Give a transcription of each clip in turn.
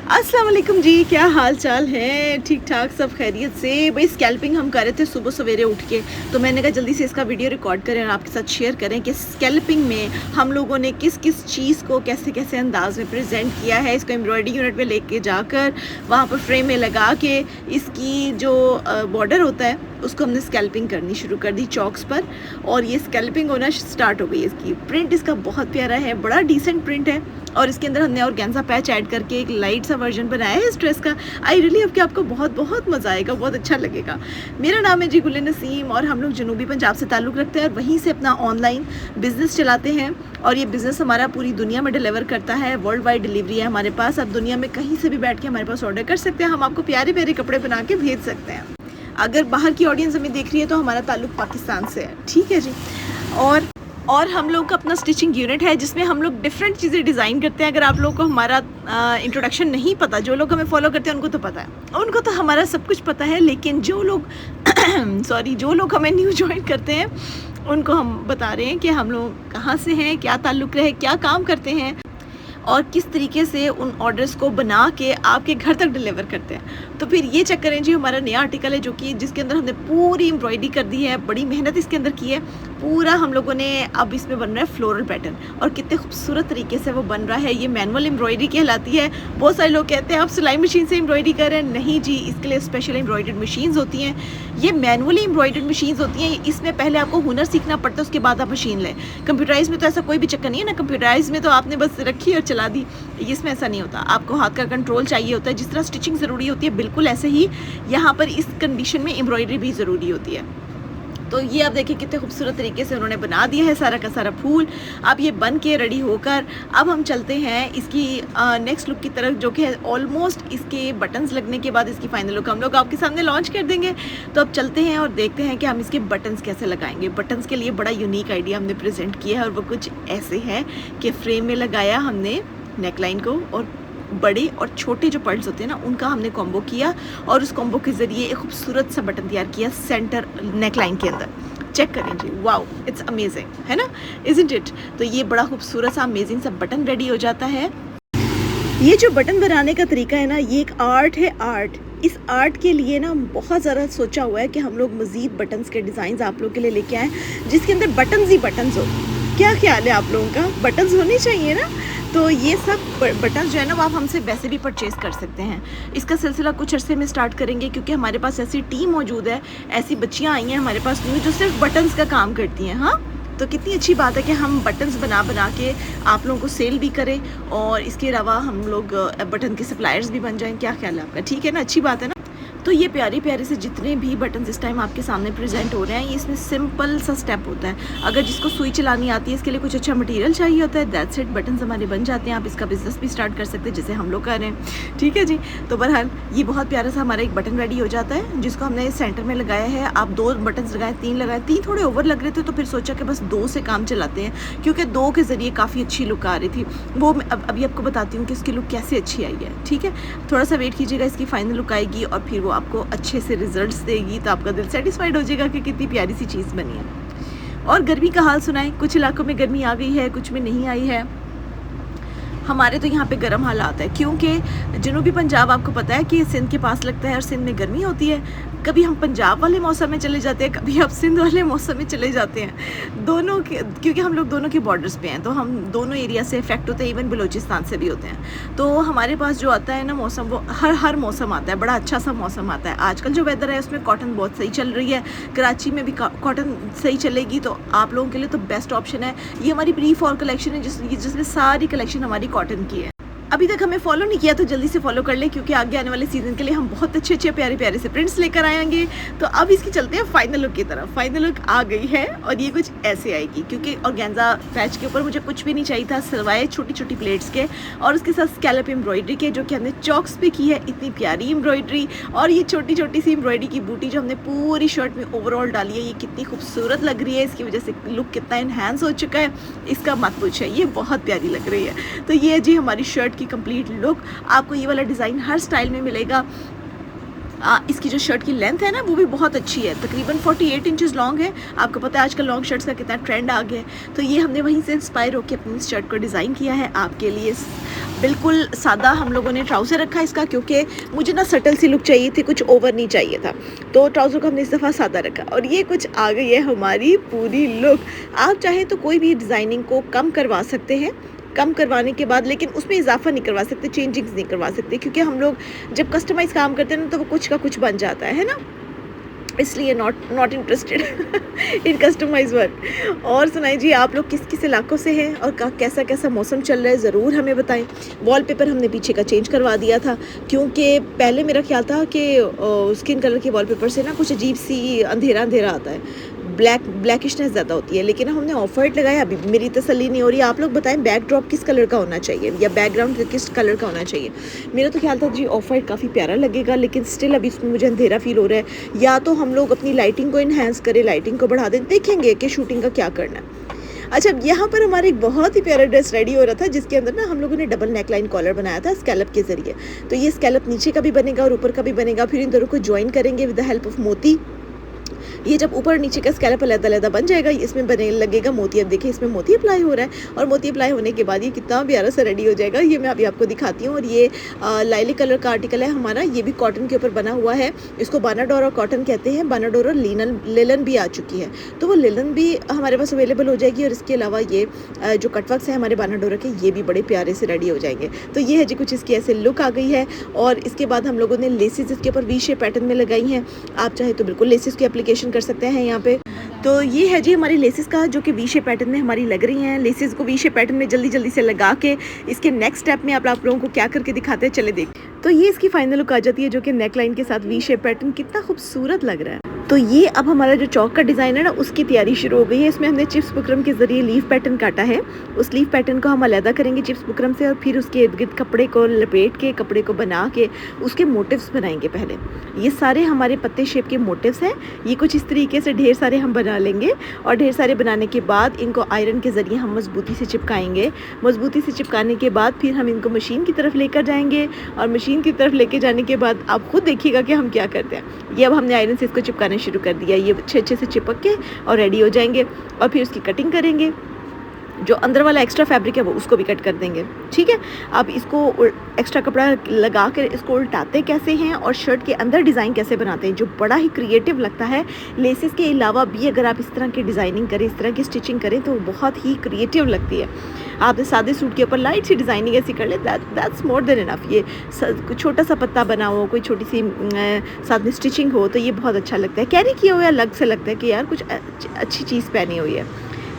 अस्सलाम वालेकुम जी, क्या हाल चाल है? ठीक ठाक, सब खैरियत से। भाई स्कैल्पिंग हम कर रहे थे सुबह सवेरे उठ के, तो मैंने कहा जल्दी से इसका वीडियो रिकॉर्ड करें और आपके साथ शेयर करें कि स्कैल्पिंग में हम लोगों ने किस किस चीज़ को कैसे कैसे अंदाज में प्रेजेंट किया है। इसको एम्ब्रॉयडरी यूनिट में लेके जाकर वहाँ पर फ्रेम में लगा के इसकी जो बॉर्डर होता है उसको हमने स्कैल्पिंग करनी शुरू कर दी चॉक्स पर, और ये स्कैल्पिंग होना स्टार्ट हो गई। इसकी प्रिंट इसका बहुत प्यारा है, बड़ा डिसेंट प्रिंट है, और इसके अंदर हमने ऑर्गेन्जा पैच ऐड करके एक लाइट सा वर्जन बनाया है इस ड्रेस का। आई रियली होप कि आपको बहुत बहुत मज़ा आएगा, बहुत अच्छा लगेगा। मेरा नाम है जी गुल नसीम, और हम लोग जनूबी पंजाब से ताल्लुक़ रखते हैं और वहीं से अपना ऑनलाइन बिज़नेस चलाते हैं, और ये बिज़नेस हमारा पूरी दुनिया में डिलीवर करता है। वर्ल्ड वाइड डिलीवरी है हमारे पास। आप दुनिया में कहीं से भी बैठ के हमारे पास ऑर्डर कर सकते हैं, हम आपको प्यारे प्यारे कपड़े बना के भेज सकते हैं। अगर बाहर की ऑडियंस हमें देख रही है तो हमारा ताल्लुक़ पाकिस्तान से है, ठीक है जी। और हम लोग का अपना स्टिचिंग यूनिट है जिसमें हम लोग डिफरेंट चीज़ें डिज़ाइन करते हैं। अगर आप लोगों को हमारा इंट्रोडक्शन नहीं पता, जो लोग हमें फॉलो करते हैं उनको तो पता है, उनको तो हमारा सब कुछ पता है, लेकिन जो लोग जो लोग हमें न्यू ज्वाइन करते हैं उनको हम बता रहे हैं कि हम लोग कहाँ से हैं, क्या ताल्लुक़ है, क्या काम करते हैं, और किस तरीके से उन ऑर्डर्स को बना के आपके घर तक डिलीवर करते हैं। तो फिर ये चेक करें जी, हमारा नया आर्टिकल है जो कि जिसके अंदर हमने पूरी एम्ब्रॉयडरी कर दी है, बड़ी मेहनत इसके अंदर की है। पूरा हम लोगों ने अब इसमें बन रहा है फ्लोरल पैटर्न, और कितने खूबसूरत तरीके से वो बन रहा है। ये मैनुअल एम्ब्रॉयडरी कहलाती है। बहुत सारे लोग कहते हैं आप सिलाई मशीन से एम्ब्रॉयडरी कर रहे हैं, नहीं जी, इसके लिए स्पेशल एम्ब्रॉयडर्ड मशीन्स होती हैं। ये मैनुअली एम्ब्रॉयडर्ड मशीन्स होती हैं, इसमें पहले आपको हुनर सीखना पड़ता है, उसके बाद आप मशीन लें। कंप्यूटराइज में तो ऐसा कोई भी चक्कर नहीं है ना, कंप्यूटराइज में तो आपने बस रखी और चला दी। इसमें ऐसा नहीं होता, आपको हाथ का कंट्रोल चाहिए होता है। जिस तरह स्टिचिंग ज़रूरी होती है, बिल्कुल ऐसे ही यहाँ पर इस कंडीशन में एम्ब्रॉयडरी भी ज़रूरी होती है। तो ये आप देखिए कितने खूबसूरत तरीके से उन्होंने बना दिया है सारा का सारा फूल। अब ये बन के रेडी होकर अब हम चलते हैं इसकी नेक्स्ट लुक की तरफ, जो कि है ऑलमोस्ट इसके बटन्स लगने के बाद इसकी फाइनल लुक हम लोग आपके सामने लॉन्च कर देंगे। तो अब चलते हैं और देखते हैं कि हम इसके बटन्स कैसे लगाएंगे। बटन्स के लिए बड़ा यूनिक आइडिया हमने प्रेजेंट किया है, और वो कुछ ऐसे है कि फ्रेम में लगाया हमने नेकलाइन को, और बड़े और छोटे जो पर्ल्स होते हैं ना उनका हमने कॉम्बो किया, और उस कॉम्बो के ज़रिए एक खूबसूरत सा बटन तैयार किया सेंटर नेकलाइन के अंदर। चेक करें जी, वाओ, इट्स अमेजिंग, है ना, इज़न्ट इट। तो ये बड़ा खूबसूरत सा अमेजिंग सा बटन रेडी हो जाता है। ये जो बटन बनाने का तरीका है ना, ये एक आर्ट है, आर्ट। इस आर्ट के लिए ना बहुत ज़्यादा सोचा हुआ है कि हम लोग मज़ीद बटन्स के डिज़ाइन आप लोग के लिए लेके आएँ जिसके अंदर बटन्स ही बटन्स हो। क्या ख्याल है आप लोगों का? बटन्स होने चाहिए ना। तो ये सब बटन्स जो है ना वो आप हमसे वैसे भी परचेज़ कर सकते हैं। इसका सिलसिला कुछ अरसे में स्टार्ट करेंगे, क्योंकि हमारे पास ऐसी टीम मौजूद है, ऐसी बच्चियाँ आई हैं हमारे पास न्यू जो सिर्फ बटन्स का काम करती हैं। हाँ, तो कितनी अच्छी बात है कि हम बटन्स बना बना के आप लोगों को सेल भी करें, और इसके अलावा हम लोग बटन के सप्लायर्स भी बन जाएं। क्या ख्याल है आपका? ठीक है ना, अच्छी बात है ना। तो ये प्यारे प्यारे से जितने भी बटन्स इस टाइम आपके सामने प्रेजेंट हो रहे हैं, ये इसमें सिंपल सा स्टेप होता है। अगर जिसको सुई चलानी आती है, इसके लिए कुछ अच्छा मटेरियल चाहिए होता है, दैट्स इट, बटन्स हमारे बन जाते हैं। आप इसका बिजनेस भी स्टार्ट कर सकते हैं जैसे हम लोग कर रहे हैं, ठीक है जी। तो बहरहाल ये बहुत प्यारा सा हमारा एक बटन रेडी हो जाता है, जिसको हमने सेंटर में लगाया है। आप 2 बटन्स लगाए, 3 लगाए, 3 थोड़े ओवर लग रहे थे, तो फिर सोचा कि बस 2 से काम चलाते हैं, क्योंकि 2 के ज़रिए काफ़ी अच्छी लुक आ रही थी। वो अभी आपको बताती हूँ कि इसकी लुक कैसे अच्छी आई है, ठीक है। थोड़ा सा वेट कीजिएगा, इसकी फाइनल लुक आएगी और फिर वो आपको अच्छे से रिजल्ट्स देगी, तो आपका दिल सेटिस्फाइड हो जाएगा कि कितनी प्यारी सी चीज़ बनी है। और गर्मी का हाल सुनाएं, कुछ इलाकों में गर्मी आ गई है, कुछ में नहीं आई है। हमारे तो यहाँ पे गर्म हालात है, क्योंकि जनूबी पंजाब आपको पता है कि सिंध के पास लगता है, और सिंध में गर्मी होती है। कभी हम पंजाब वाले मौसम में चले जाते हैं, कभी आप सिंध वाले मौसम में चले जाते हैं, दोनों के, क्योंकि हम लोग दोनों के बॉर्डर्स पे हैं, तो हम दोनों एरिया से इफेक्ट होते हैं, इवन बलूचिस्तान से भी होते हैं। तो हमारे पास जो आता है ना मौसम, वो हर मौसम आता है, बड़ा अच्छा सा मौसम आता है। आजकल जो वेदर है उसमें कॉटन बहुत सही चल रही है, कराची में भी कॉटन सही चलेगी, तो आप लोगों के लिए तो बेस्ट ऑप्शन है। ये हमारी प्री फॉल कलेक्शन है जिसमें सारी कलेक्शन हमारी कॉटन की है। अभी तक हमें फॉलो नहीं किया तो जल्दी से फॉलो कर ले, क्योंकि आगे आने वाले सीज़न के लिए हम बहुत अच्छे अच्छे प्यारे प्यारे से प्रिंट्स लेकर आएंगे। तो अब इसकी चलते हैं फाइनल लुक की तरफ। फाइनल लुक आ गई है, और ये कुछ ऐसे आएगी, क्योंकि ऑर्गेन्जा पैच के ऊपर मुझे कुछ भी नहीं चाहिए था सिवाय छोटी छोटी प्लेट्स के, और उसके साथ स्कैलप एम्ब्रॉयडरी के, जो कि हमने चॉक्स पे की है। इतनी प्यारी एम्ब्रॉयडरी, और ये छोटी छोटी सी एम्ब्रॉयडरी की बूटी जो हमने पूरी शर्ट में ओवरऑल डाली है, ये कितनी खूबसूरत लग रही है। इसकी वजह से लुक कितना इन्हांस हो चुका है, इसका मत पूछे, ये बहुत प्यारी लग रही है। तो ये जी हमारी शर्ट की कंप्लीट लुक। आपको ये वाला डिज़ाइन हर स्टाइल में मिलेगा, इसकी जो शर्ट की लेंथ है ना वो भी बहुत अच्छी है, तकरीबन 48 इंचेस लॉन्ग है। आपको पता है आजकल लॉन्ग शर्ट्स का कितना ट्रेंड आ गया है, तो ये हमने वहीं से इंस्पायर होकर अपनी इस शर्ट को डिज़ाइन किया है आपके लिए। बिल्कुल सादा हम लोगों ने ट्राउज़र रखा है इसका, क्योंकि मुझे ना सटल सी लुक चाहिए थी, कुछ ओवर नहीं चाहिए था, तो ट्राउज़र को हमने इस दफ़ा सादा रखा। और ये कुछ आ गई है हमारी पूरी लुक। आप चाहे तो कोई भी डिज़ाइनिंग को कम करवा सकते हैं, कम करवाने के बाद लेकिन उसमें इजाफा नहीं करवा सकते, चेंजिंग्स नहीं करवा सकते, क्योंकि हम लोग जब कस्टमाइज़ काम करते हैं ना तो वो कुछ का कुछ बन जाता है ना, इसलिए not interested in customise work. और सुनाई जी, आप लोग किस किस इलाकों से हैं और कैसा कैसा मौसम चल रहा है, ज़रूर हमें बताएं। वॉलपेपर हमने पीछे का चेंज करवा दिया था, क्योंकि पहले मेरा ख्याल था कि स्किन कलर के वॉलपेपर से ना कुछ अजीब सी अंधेरा अंधेरा आता है, ब्लैकिशनेस ज़्यादा होती है, लेकिन हमने ऑफ वाइट लगाया। अभी मेरी तसल्ली नहीं हो रही, आप लोग बताएं बैकड्रॉप किस कलर का होना चाहिए या बैकग्राउंड किस कलर का होना चाहिए। मेरा तो ख्याल था जी ऑफ वाइट काफ़ी प्यारा लगेगा, लेकिन स्टिल अभी इसमें मुझे अंधेरा फील हो रहा है। या तो हम लोग अपनी लाइटिंग को इन्हेंस करें, लाइटिंग को बढ़ा दें, देखेंगे कि शूटिंग का क्या करना है। अच्छा, यहाँ पर हमारा एक बहुत ही प्यारा ड्रेस रेडी हो रहा था, जिसके अंदर ना हम लोगों ने डबल नेक लाइन कॉलर बनाया था स्कैलप के ज़रिए। तो ये स्कैलप नीचे का भी बनेगा और ऊपर का भी बनेगा, फिर इन दोनों को ज्वाइन करेंगे विद द हेल्प ऑफ मोती। ये जब ऊपर नीचे का स्कैलप अलग-अलग बन जाएगा, इसमें बने लगेगा मोती। अब देखिए इसमें मोती अप्लाई हो रहा है, और मोती अप्लाई होने के बाद ये कितना प्यारा सा रेडी हो जाएगा, ये मैं अभी आपको दिखाती हूँ। और ये लाइलिक कलर का आर्टिकल है हमारा, ये भी कॉटन के ऊपर बना हुआ है। इसको बानाडोरा कॉटन कहते हैं, बानाडोरा लिनन भी आ चुकी है, तो वो लिनन भी हमारे पास अवेलेबल हो जाएगी। और इसके अलावा ये जो कटवर्क्स है हमारे बानाडोरा के, ये भी बड़े प्यारे से रेडी हो जाएंगे। तो ये है जी कुछ इसकी ऐसे लुक आ गई है। और इसके बाद हम लोगों ने लेसेस इसके ऊपर वी शेप पैटर्न में लगाई हैं। आप चाहे तो बिल्कुल लेसेस की एप्लीकेशन कर सकते हैं यहाँ पे। तो ये है जी हमारी लेसेस का, जो कि वी शेप पैटर्न में हमारी लग रही हैं। लेसेस को वी शेप पैटर्न में जल्दी जल्दी से लगा के इसके नेक्स्ट स्टेप में आप लोगों को क्या करके दिखाते हैं, चले देख। तो ये इसकी फाइनल लुक आ जाती है, जो कि नेक लाइन के साथ वी शेप पैटर्न कितना खूबसूरत लग रहा है। तो ये अब हमारा जो चौक का डिज़ाइन है ना, उसकी तैयारी शुरू हो गई है। इसमें हमने चिप्स बुकरम के ज़रिए लीफ पैटर्न काटा है। उस लीफ पैटर्न को हम अलहदा करेंगे चिप्स बुकरम से, और फिर उसके इर्द गिर्द कपड़े को लपेट के, कपड़े को बना के उसके मोटिव्स बनाएंगे। पहले ये सारे हमारे पत्ते शेप के मोटिव्स हैं। ये कुछ इस तरीके से ढेर सारे हम बना लेंगे, और ढेर सारे बनाने के बाद इनको आयरन के ज़रिए हम मजबूती से चिपकाएंगे। मजबूती से चिपकाने के बाद फिर हम इनको मशीन की तरफ लेकर जाएंगे, और मशीन की तरफ लेके जाने के बाद आप खुद देखिएगा कि हम क्या करते हैं। ये अब हमने आयरन से इसको चिपकाना शुरू कर दिया, ये अच्छे से चिपक के और रेडी हो जाएंगे। और फिर उसकी कटिंग करेंगे, जो अंदर वाला एक्स्ट्रा फैब्रिक है वो उसको भी कट कर देंगे, ठीक है। अब इसको एक्स्ट्रा कपड़ा लगा कर इसको उल्टाते कैसे हैं और शर्ट के अंदर डिज़ाइन कैसे बनाते हैं, जो बड़ा ही क्रिएटिव लगता है। लेसेस के अलावा भी अगर आप इस तरह की डिज़ाइनिंग करें, इस तरह की स्टिचिंग करें, तो बहुत ही क्रिएटिव लगती है। आप सादे सूट के ऊपर लाइट सी डिज़ाइनिंग ऐसी कर ले, दैट्स मोर देन इनफ। ये छोटा सा पत्ता बना हो, कोई छोटी सी साथ में स्टिचिंग हो, तो ये बहुत अच्छा लगता है। कैरी किया हुआ अलग से लगता है कि यार कुछ अच्छी चीज़ पहनी हुई है,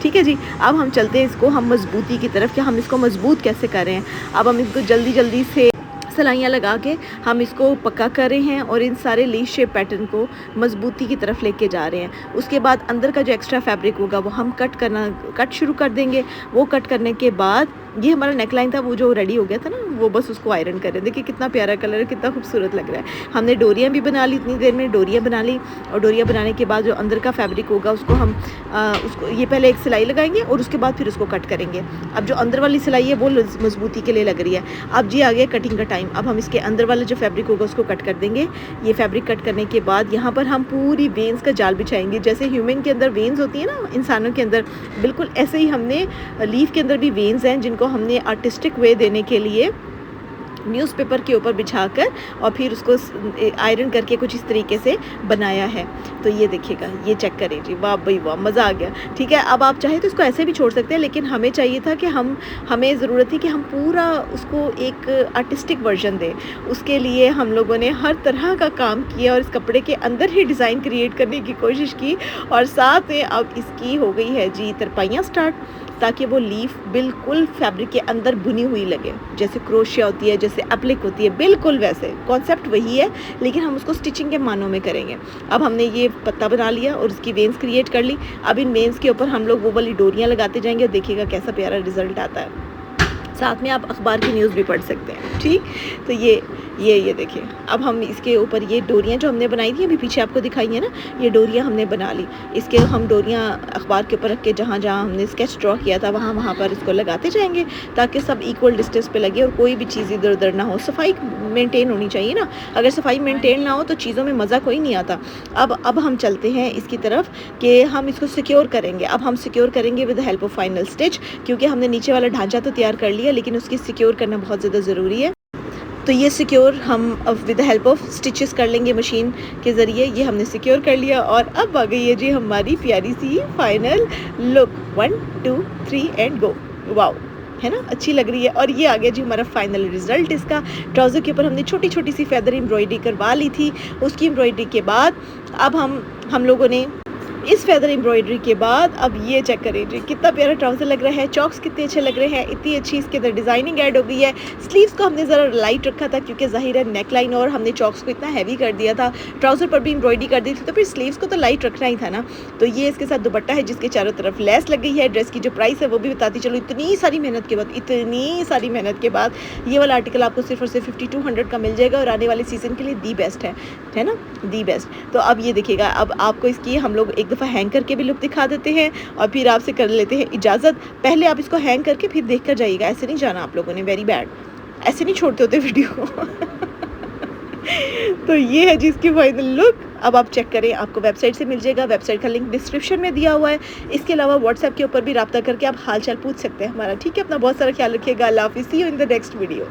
ठीक है जी। अब हम चलते हैं इसको हम मजबूती की तरफ, कि हम इसको मजबूत कैसे करें। अब हम इसको जल्दी जल्दी से सलाइयाँ लगा के हम इसको पक्का कर रहे हैं, और इन सारे लीफ शेप पैटर्न को मजबूती की तरफ लेके जा रहे हैं। उसके बाद अंदर का जो एक्स्ट्रा फैब्रिक होगा वो हम कट शुरू कर देंगे। वो कट करने के बाद ये हमारा नेकलाइन था, वो जो रेडी हो गया था ना, वो बस उसको आयरन कर रहे हैं। देखिए कितना प्यारा कलर है, कितना खूबसूरत लग रहा है। हमने डोरियाँ भी बना ली, इतनी देर में डोरियाँ बना ली। और डोरियाँ बनाने के बाद जो अंदर का फैब्रिक होगा उसको हम उसको ये पहले एक सिलाई लगाएंगे, और उसके बाद फिर उसको कट करेंगे। अब जो अंदर वाली सिलाई है वो मजबूती के लिए लग रही है। अब जी आ गया कटिंग का टाइम। अब हम इसके अंदर वाला जो फैब्रिक होगा उसको कट कर देंगे। ये फैब्रिक कट करने के बाद यहाँ पर हम पूरी वेन्स का जाल बिछाएंगे। जैसे ह्यूमन के अंदर वेन्स होती है ना, इंसानों के अंदर, बिल्कुल ऐसे ही हमने लीफ के अंदर भी वेन्स हैं, जिनको हमने आर्टिस्टिक वे देने के लिए न्यूज़पेपर के ऊपर बिछाकर और फिर उसको आयरन करके कुछ इस तरीके से बनाया है। तो ये देखिएगा, ये चेक करें जी, वाह भाई वाह, मज़ा आ गया। ठीक है, अब आप चाहे तो इसको ऐसे भी छोड़ सकते हैं, लेकिन हमें चाहिए था कि हमें ज़रूरत थी कि हम पूरा उसको एक आर्टिस्टिक वर्जन दें। उसके लिए हम लोगों ने हर तरह का काम किया और इस कपड़े के अंदर ही डिज़ाइन क्रिएट करने की कोशिश की, और साथ में अब इसकी हो गई है जी तरपाइयाँ स्टार्ट, ताकि वो लीफ बिल्कुल फैब्रिक के अंदर बुनी हुई लगे, जैसे क्रोशिया होती है, जैसे एप्लिक होती है, बिल्कुल वैसे कॉन्सेप्ट वही है, लेकिन हम उसको स्टिचिंग के मानों में करेंगे। अब हमने ये पत्ता बना लिया और उसकी वेन्स क्रिएट कर ली। अब इन वेन्स के ऊपर हम लोग वो वाली डोरियाँ लगाते जाएंगे और देखिएगा कैसा प्यारा रिजल्ट आता है। साथ में आप अखबार की न्यूज़ भी पढ़ सकते हैं। ठीक, तो ये देखिए, अब हम इसके ऊपर ये डोरियाँ जो हमने बनाई थी अभी पीछे आपको दिखाई है ना, ये डोरियाँ हमने बना ली। इसके हम डोरियाँ अखबार के ऊपर रख के जहाँ जहाँ हमने स्केच ड्रॉ किया था वहाँ पर इसको लगाते जाएंगे ताकि सब इक्वल डिस्टेंस पे लगे और कोई भी चीज़ इधर उधर ना हो। सफाई मेंटेन होनी चाहिए ना, अगर सफाई मेंटेन ना हो तो चीज़ों में मज़ा कोई नहीं आता। अब हम चलते हैं इसकी तरफ कि हम इसको सिक्योर करेंगे। अब हम सिक्योर करेंगे with the help of final stitch, क्योंकि हमने नीचे वाला ढांचा तो तैयार कर लिया लेकिन उसकी सिक्योर करना बहुत ज़्यादा ज़रूरी है। तो ये सिक्योर हम with the help of stitches कर लेंगे मशीन के ज़रिए। ये हमने सिक्योर कर लिया और अब आ गई है जी हमारी प्यारी सी final look. 1 2 3 and go. Wow, है ना, अच्छी लग रही है। और ये आ गया जी हमारा फाइनल रिज़ल्ट इसका। ट्राउज़र के ऊपर हमने छोटी छोटी सी फेदर एम्ब्रॉयडरी करवा ली थी। उसकी एम्ब्रॉयडरी के बाद अब हम लोगों ने इस फेदर एम्ब्रॉयडरी के बाद अब ये चेक करें जी कितना प्यारा ट्राउज़र लग रहा है। चॉक्स कितने अच्छे लग रहे हैं, इतनी अच्छी इसके अंदर डिज़ाइनिंग ऐड हो गई है। स्लीव्स को हमने ज़रा लाइट रखा था क्योंकि ज़ाहिर है नेक लाइन और हमने चॉक्स को इतना हैवी कर दिया था। ट्राउज़र पर भी एम्ब्रॉयडरी कर दी थी तो फिर स्लीव्स को तो लाइट रखना ही था ना। तो ये इसके साथ दुपट्टा है जिसके चारों तरफ लेस लग गई है। ड्रेस की जो प्राइस है वो भी बताती चलो। इतनी सारी मेहनत के बाद ये वाला आर्टिकल आपको सिर्फ और सिर्फ 5200 का मिल जाएगा और आने वाले सीज़न के लिए दी बेस्ट है ना, दी बेस्ट। तो अब ये देखिएगा, अब आपको इसकी हम लोग एक दफ़ा हैंग करके भी लुक दिखा देते हैं और फिर आपसे कर लेते हैं इजाज़त। पहले आप इसको हैंग करके फिर देख कर जाइएगा, ऐसे नहीं जाना आप लोगों ने, वेरी बैड, ऐसे नहीं छोड़ते होते वीडियो। तो ये है जिसकी फाइनल लुक। अब आप चेक करें, आपको वेबसाइट से मिल जाएगा। वेबसाइट का लिंक डिस्क्रिप्शन में दिया हुआ है। इसके अलावा व्हाट्सएप के ऊपर भी रब्ता करके आप हाल चाल पूछ सकते हैं हमारा। ठीक है, अपना बहुत सारा ख्याल रखिएगा। अल्लाह हाफिज़, see you in the next video.